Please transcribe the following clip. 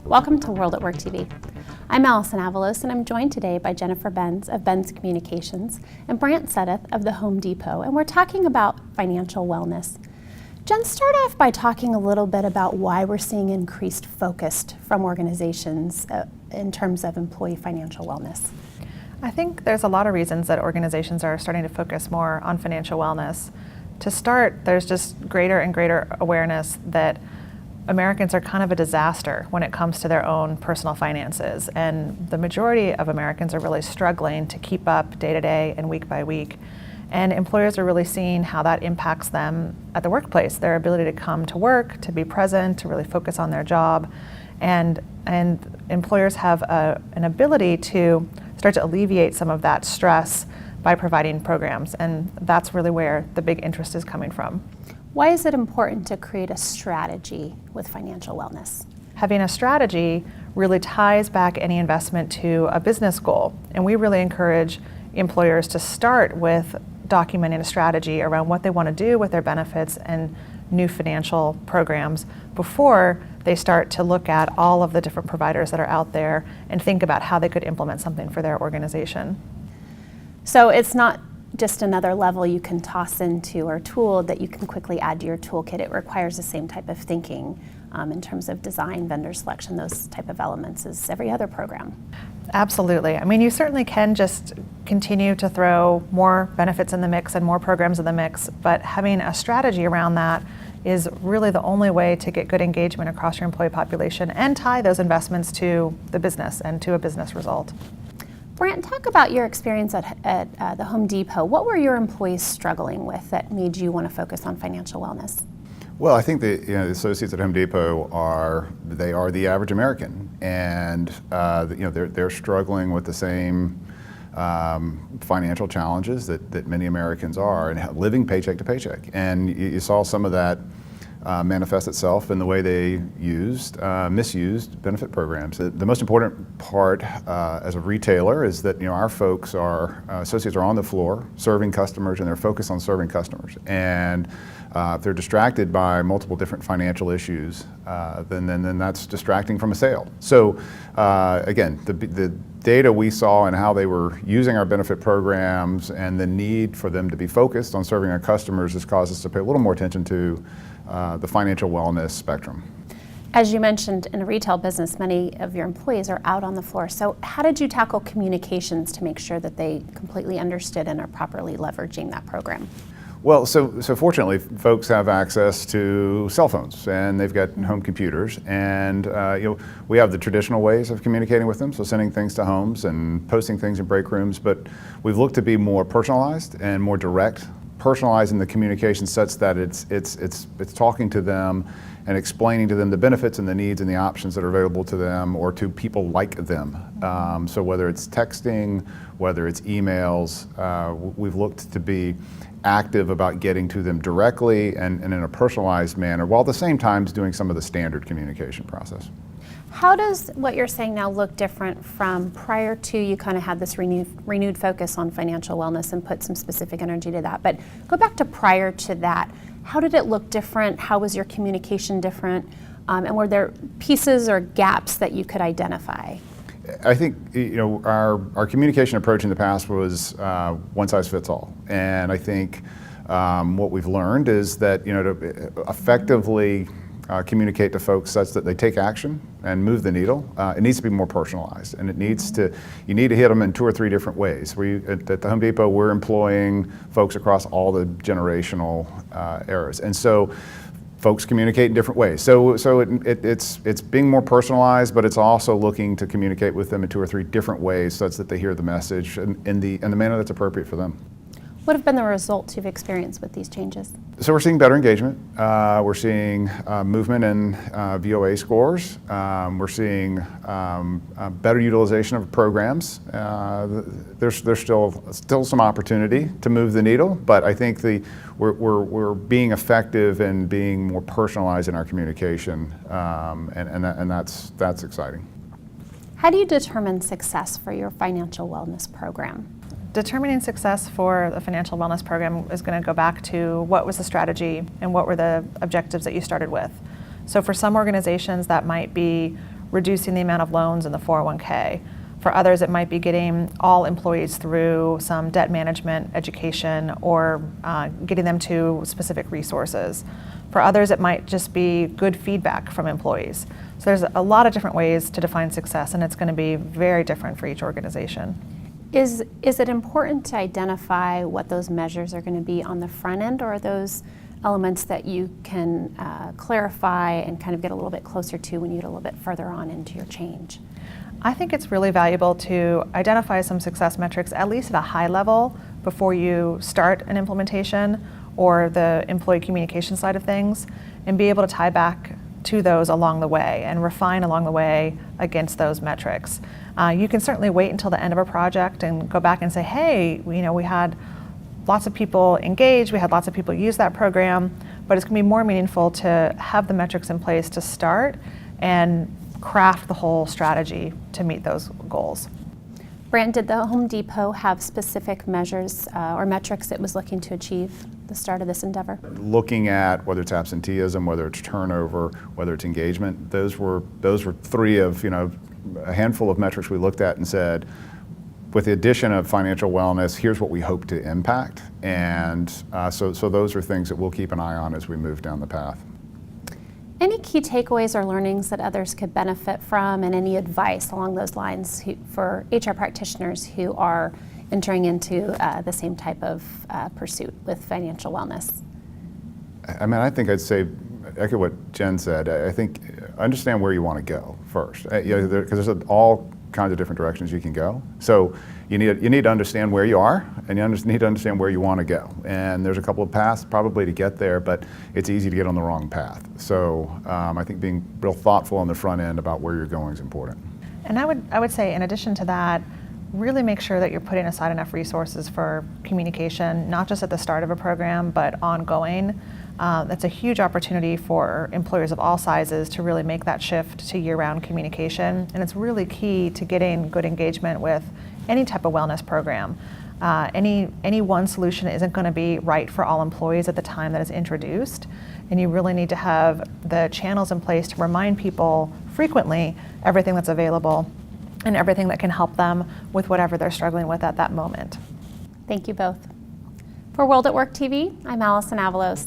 Welcome to World at Work TV. I'm Allison Avalos, and I'm joined today by Jennifer Benz of Benz Communications and Brant Suddath of the Home Depot, and we're talking about financial wellness. Jen, start off by talking a little bit about why we're seeing increased focus from organizations in terms of employee financial wellness. I think there's a lot of reasons that organizations are starting to focus more on financial wellness. To start, there's just greater and greater awareness that Americans are kind of a disaster when it comes to their own personal finances, and the majority of Americans are really struggling to keep up day to day and week by week. And employers are really seeing how that impacts them at the workplace, their ability to come to work, to be present, to really focus on their job. And employers have an ability to start to alleviate some of that stress by providing programs, and that's really where the big interest is coming from. Why is it important to create a strategy with financial wellness? Having a strategy really ties back any investment to a business goal, and we really encourage employers to start with documenting a strategy around what they want to do with their benefits and new financial programs before they start to look at all of the different providers that are out there and think about how they could implement something for their organization. So it's not just another level you can toss into or tool that you can quickly add to your toolkit. It requires the same type of thinking in terms of design, vendor selection, those type of elements as every other program. Absolutely. I mean, you certainly can just continue to throw more benefits in the mix and more programs in the mix, but having a strategy around that is really the only way to get good engagement across your employee population and tie those investments to the business and to a business result. Brant, talk about your experience at the Home Depot. What were your employees struggling with that made you want to focus on financial wellness? Well, I think the associates at Home Depot are the average American, and they're struggling with the same financial challenges that many Americans are, and living paycheck to paycheck. And you saw some of that manifest itself in the way they misused benefit programs. The most important part as a retailer is that our folks associates are on the floor serving customers, and they're focused on serving customers. And if they're distracted by multiple different financial issues, then that's distracting from a sale. So again, the data we saw and how they were using our benefit programs and the need for them to be focused on serving our customers has caused us to pay a little more attention to the financial wellness spectrum. As you mentioned, in a retail business, many of your employees are out on the floor. So how did you tackle communications to make sure that they completely understood and are properly leveraging that program? Well, so fortunately, folks have access to cell phones, and they've got home computers, and we have the traditional ways of communicating with them, so sending things to homes and posting things in break rooms. But we've looked to be more personalized and more direct, personalizing the communication such that it's talking to them and explaining to them the benefits and the needs and the options that are available to them or to people like them. So whether it's texting, whether it's emails, we've looked to be active about getting to them directly and in a personalized manner, while at the same time doing some of the standard communication process. How does what you're saying now look different from prior to you kind of had this renewed focus on financial wellness and put some specific energy to that? But go back to prior to that. How did it look different? How was your communication different? And were there pieces or gaps that you could identify? I think our communication approach in the past was one size fits all, and I think what we've learned is that to effectively communicate to folks such that they take action and move the needle, it needs to be more personalized, and you need to hit them in 2 or 3 different ways. At the Home Depot, we're employing folks across all the generational eras, and so folks communicate in different ways. So it's being more personalized, but it's also looking to communicate with them in 2 or 3 different ways such that they hear the message in the manner that's appropriate for them. What have been the results you've experienced with these changes? So we're seeing better engagement. We're seeing movement in VOA scores. We're seeing better utilization of programs. There's still some opportunity to move the needle, but I think we're being effective and being more personalized in our communication, and that's exciting. How do you determine success for your financial wellness program? determining success for the financial wellness program is going to go back to what was the strategy and what were the objectives that you started with. So for some organizations, that might be reducing the amount of loans in the 401k. For others, it might be getting all employees through some debt management education or getting them to specific resources. For others, it might just be good feedback from employees. So there's a lot of different ways to define success, and it's going to be very different for each organization. Is it important to identify what those measures are going to be on the front end, or are those elements that you can clarify and kind of get a little bit closer to when you get a little bit further on into your change? I think it's really valuable to identify some success metrics, at least at a high level, before you start an implementation or the employee communication side of things, and be able to tie back to those along the way and refine along the way against those metrics. You can certainly wait until the end of a project and go back and say, hey, we had lots of people engaged, we had lots of people use that program, but it's going to be more meaningful to have the metrics in place to start and craft the whole strategy to meet those goals. Brant, did the Home Depot have specific measures or metrics it was looking to achieve at the start of this endeavor? Looking at whether it's absenteeism, whether it's turnover, whether it's engagement, those were three of a handful of metrics we looked at and said, with the addition of financial wellness, here's what we hope to impact. And so those are things that we'll keep an eye on as we move down the path. Any key takeaways or learnings that others could benefit from, and any advice along those lines for HR practitioners who are entering into the same type of pursuit with financial wellness? I mean, I think I'd say, echo what Jen said. I think understand where you want to go first, because there's all kinds of different directions you can go. So you need to understand where you are, and you need to understand where you want to go. And there's a couple of paths probably to get there, but it's easy to get on the wrong path. So I think being real thoughtful on the front end about where you're going is important. And I would say, in addition to that, really make sure that you're putting aside enough resources for communication, not just at the start of a program, but ongoing. That's a huge opportunity for employers of all sizes to really make that shift to year-round communication, and it's really key to getting good engagement with any type of wellness program. Any one solution isn't going to be right for all employees at the time that it's introduced, and you really need to have the channels in place to remind people frequently everything that's available and everything that can help them with whatever they're struggling with at that moment. Thank you both. For World at Work TV, I'm Allison Avalos.